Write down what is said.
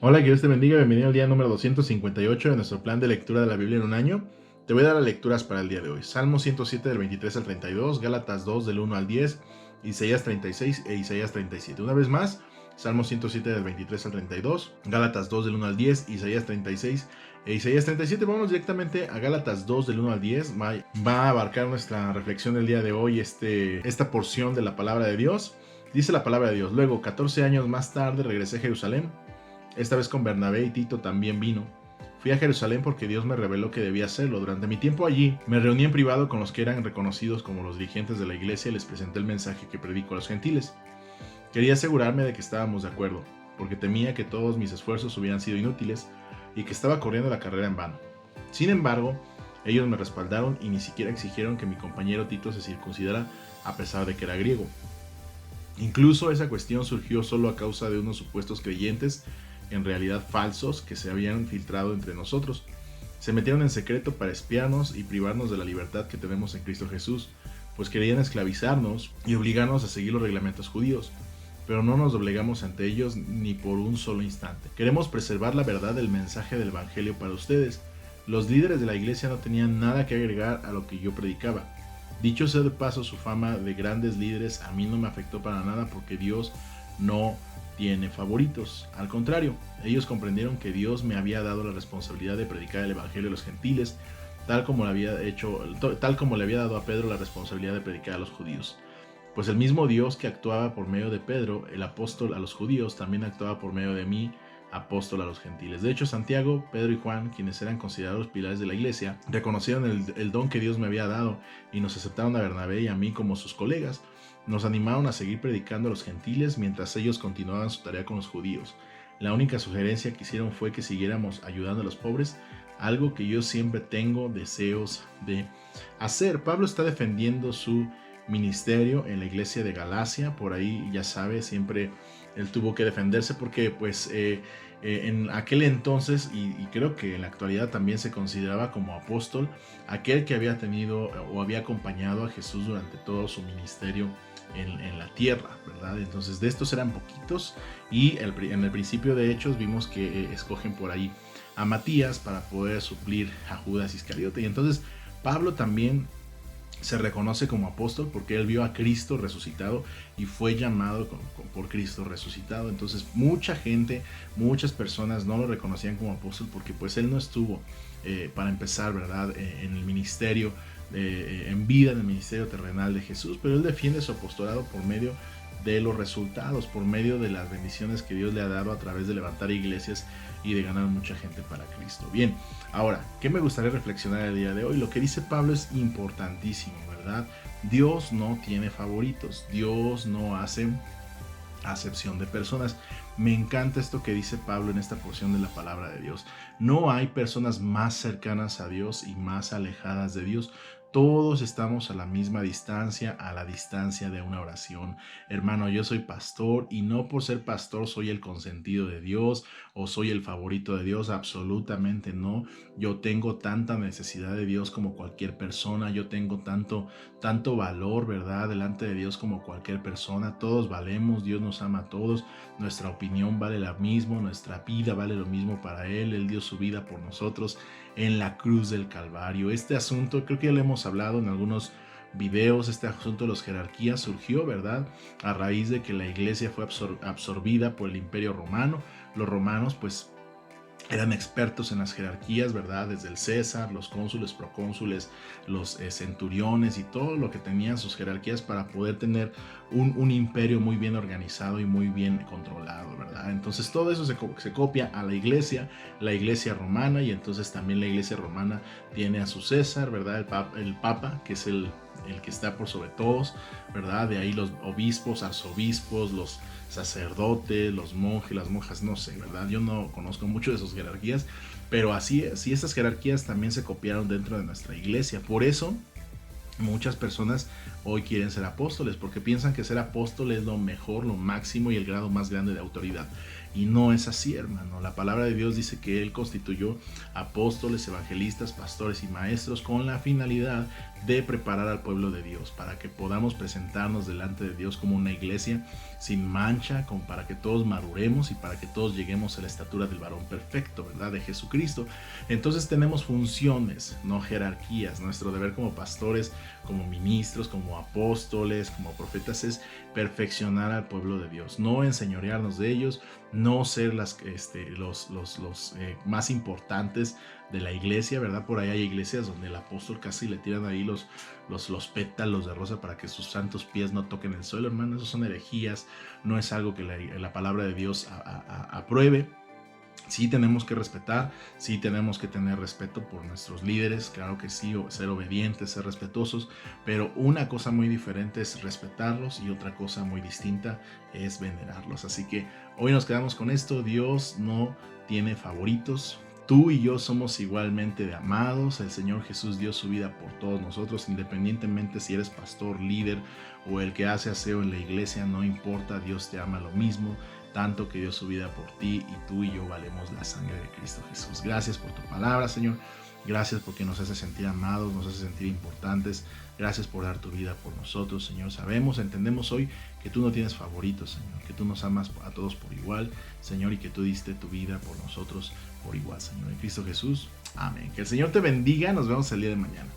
Hola, que Dios te bendiga, bienvenido al día número 258 de nuestro plan de lectura de la Biblia en un año. Te voy a dar las lecturas para el día de hoy. Salmo 107 del 23 al 32, Gálatas 2 del 1 al 10, Isaías 36 e Isaías 37. Una vez más, Salmo 107 del 23 al 32, Gálatas 2 del 1 al 10, Isaías 36 e Isaías 37. Vamos directamente a Gálatas 2 del 1 al 10. Va a abarcar nuestra reflexión del día de hoy esta porción de la palabra de Dios. Dice la palabra de Dios: luego, 14 años más tarde, regresé a Jerusalén. Esta vez con Bernabé y Tito también vino. Fui a Jerusalén porque Dios me reveló que debía hacerlo. Durante mi tiempo allí, me reuní en privado con los que eran reconocidos como los dirigentes de la iglesia y les presenté el mensaje que predico a los gentiles. Quería asegurarme de que estábamos de acuerdo, porque temía que todos mis esfuerzos hubieran sido inútiles y que estaba corriendo la carrera en vano. Sin embargo, ellos me respaldaron y ni siquiera exigieron que mi compañero Tito se circuncidara a pesar de que era griego. Incluso esa cuestión surgió solo a causa de unos supuestos creyentes, en realidad falsos, que se habían filtrado entre nosotros. Se metieron en secreto para espiarnos y privarnos de la libertad que tenemos en Cristo Jesús, pues querían esclavizarnos y obligarnos a seguir los reglamentos judíos, pero no nos doblegamos ante ellos ni por un solo instante. Queremos preservar la verdad del mensaje del Evangelio para ustedes. Los líderes de la iglesia no tenían nada que agregar a lo que yo predicaba. Dicho sea de paso, su fama de grandes líderes a mí no me afectó para nada, porque Dios no tiene favoritos. Al contrario, ellos comprendieron que Dios me había dado la responsabilidad de predicar el evangelio a los gentiles, tal como le había dado a Pedro la responsabilidad de predicar a los judíos. Pues el mismo Dios que actuaba por medio de Pedro, el apóstol a los judíos, también actuaba por medio de mí, apóstol a los gentiles. De hecho, Santiago, Pedro y Juan, quienes eran considerados pilares de la iglesia, reconocieron el don que Dios me había dado y nos aceptaron a Bernabé y a mí como sus colegas. Nos animaron a seguir predicando a los gentiles mientras ellos continuaban su tarea con los judíos. La única sugerencia que hicieron fue que siguiéramos ayudando a los pobres, algo que yo siempre tengo deseos de hacer. Pablo está defendiendo su ministerio en la iglesia de Galacia. Por ahí, ya sabe, siempre él tuvo que defenderse porque en aquel entonces, y creo que en la actualidad también se consideraba como apóstol aquel que había tenido o había acompañado a Jesús durante todo su ministerio en la tierra, ¿verdad? Entonces de estos eran poquitos, y en el principio de Hechos vimos que escogen por ahí a Matías para poder suplir a Judas Iscariote. Y entonces Pablo también se reconoce como apóstol porque él vio a Cristo resucitado y fue llamado por Cristo resucitado. Entonces mucha gente, muchas personas no lo reconocían como apóstol porque pues él no estuvo para empezar, ¿verdad?, en el ministerio en vida, en el ministerio terrenal de Jesús, pero él defiende su apostolado por medio de los resultados, por medio de las bendiciones que Dios le ha dado a través de levantar iglesias y de ganar mucha gente para Cristo. Bien, ahora, ¿qué me gustaría reflexionar el día de hoy? Lo que dice Pablo es importantísimo, ¿verdad? Dios no tiene favoritos, Dios no hace acepción de personas. Me encanta esto que dice Pablo en esta porción de la palabra de Dios. No hay personas más cercanas a Dios y más alejadas de Dios. Todos estamos a la misma distancia, a la distancia de una oración. Hermano, yo soy pastor y no por ser pastor soy el consentido de Dios o soy el favorito de Dios. Absolutamente no. Yo tengo tanta necesidad de Dios como cualquier persona. Yo tengo tanto valor, ¿verdad?, delante de Dios como cualquier persona. Todos valemos, Dios nos ama a todos. Nuestra opinión vale lo mismo, nuestra vida vale lo mismo para Él. Él dio su vida por nosotros en la cruz del Calvario. Este asunto, creo que ya lo hemos hablado en algunos videos, este asunto de las jerarquías surgió, ¿verdad?, a raíz de que la iglesia fue absorbida por el Imperio Romano. Los romanos, pues, eran expertos en las jerarquías, ¿verdad? Desde el César, los cónsules, procónsules, los centuriones y todo lo que tenían sus jerarquías para poder tener un imperio muy bien organizado y muy bien controlado, ¿verdad? Entonces todo eso se copia a la iglesia romana, y entonces también la iglesia romana tiene a su César, ¿verdad? El Papa, que es el que está por sobre todos, ¿verdad? De ahí los obispos, arzobispos, los sacerdotes, los monjes, las monjas, no sé, ¿verdad? Yo no conozco mucho de sus jerarquías, pero así es, y esas jerarquías también se copiaron dentro de nuestra iglesia. Por eso Muchas personas hoy quieren ser apóstoles porque piensan que ser apóstol es lo mejor, lo máximo y el grado más grande de autoridad. Y no es así, hermano. La palabra de Dios dice que Él constituyó apóstoles, evangelistas, pastores y maestros con la finalidad de preparar al pueblo de Dios para que podamos presentarnos delante de Dios como una iglesia sin mancha, para que todos maduremos y para que todos lleguemos a la estatura del varón perfecto, ¿verdad? De Jesucristo. Entonces tenemos funciones, no jerarquías. Nuestro deber como pastores, como ministros, como apóstoles, como profetas es perfeccionar al pueblo de Dios, no enseñorearnos de ellos, no ser los más importantes de la iglesia, ¿verdad? Por ahí hay iglesias donde el apóstol casi le tiran ahí los pétalos de rosa para que sus santos pies no toquen el suelo, hermano. Eso son herejías, no es algo que la palabra de Dios apruebe. Sí tenemos que respetar, sí tenemos que tener respeto por nuestros líderes, claro que sí, ser obedientes, ser respetuosos, pero una cosa muy diferente es respetarlos y otra cosa muy distinta es venerarlos. Así que hoy nos quedamos con esto. Dios no tiene favoritos. Tú y yo somos igualmente de amados. El Señor Jesús dio su vida por todos nosotros, independientemente si eres pastor, líder o el que hace aseo en la iglesia, no importa, Dios te ama lo mismo, tanto que dio su vida por ti, y tú y yo valemos la sangre de Cristo Jesús. Gracias por tu palabra, Señor. Gracias porque nos hace sentir amados, nos hace sentir importantes. Gracias por dar tu vida por nosotros, Señor. Sabemos, entendemos hoy que tú no tienes favoritos, Señor, que tú nos amas a todos por igual, Señor, y que tú diste tu vida por nosotros por igual, Señor. En Cristo Jesús. Amén. Que el Señor te bendiga. Nos vemos el día de mañana.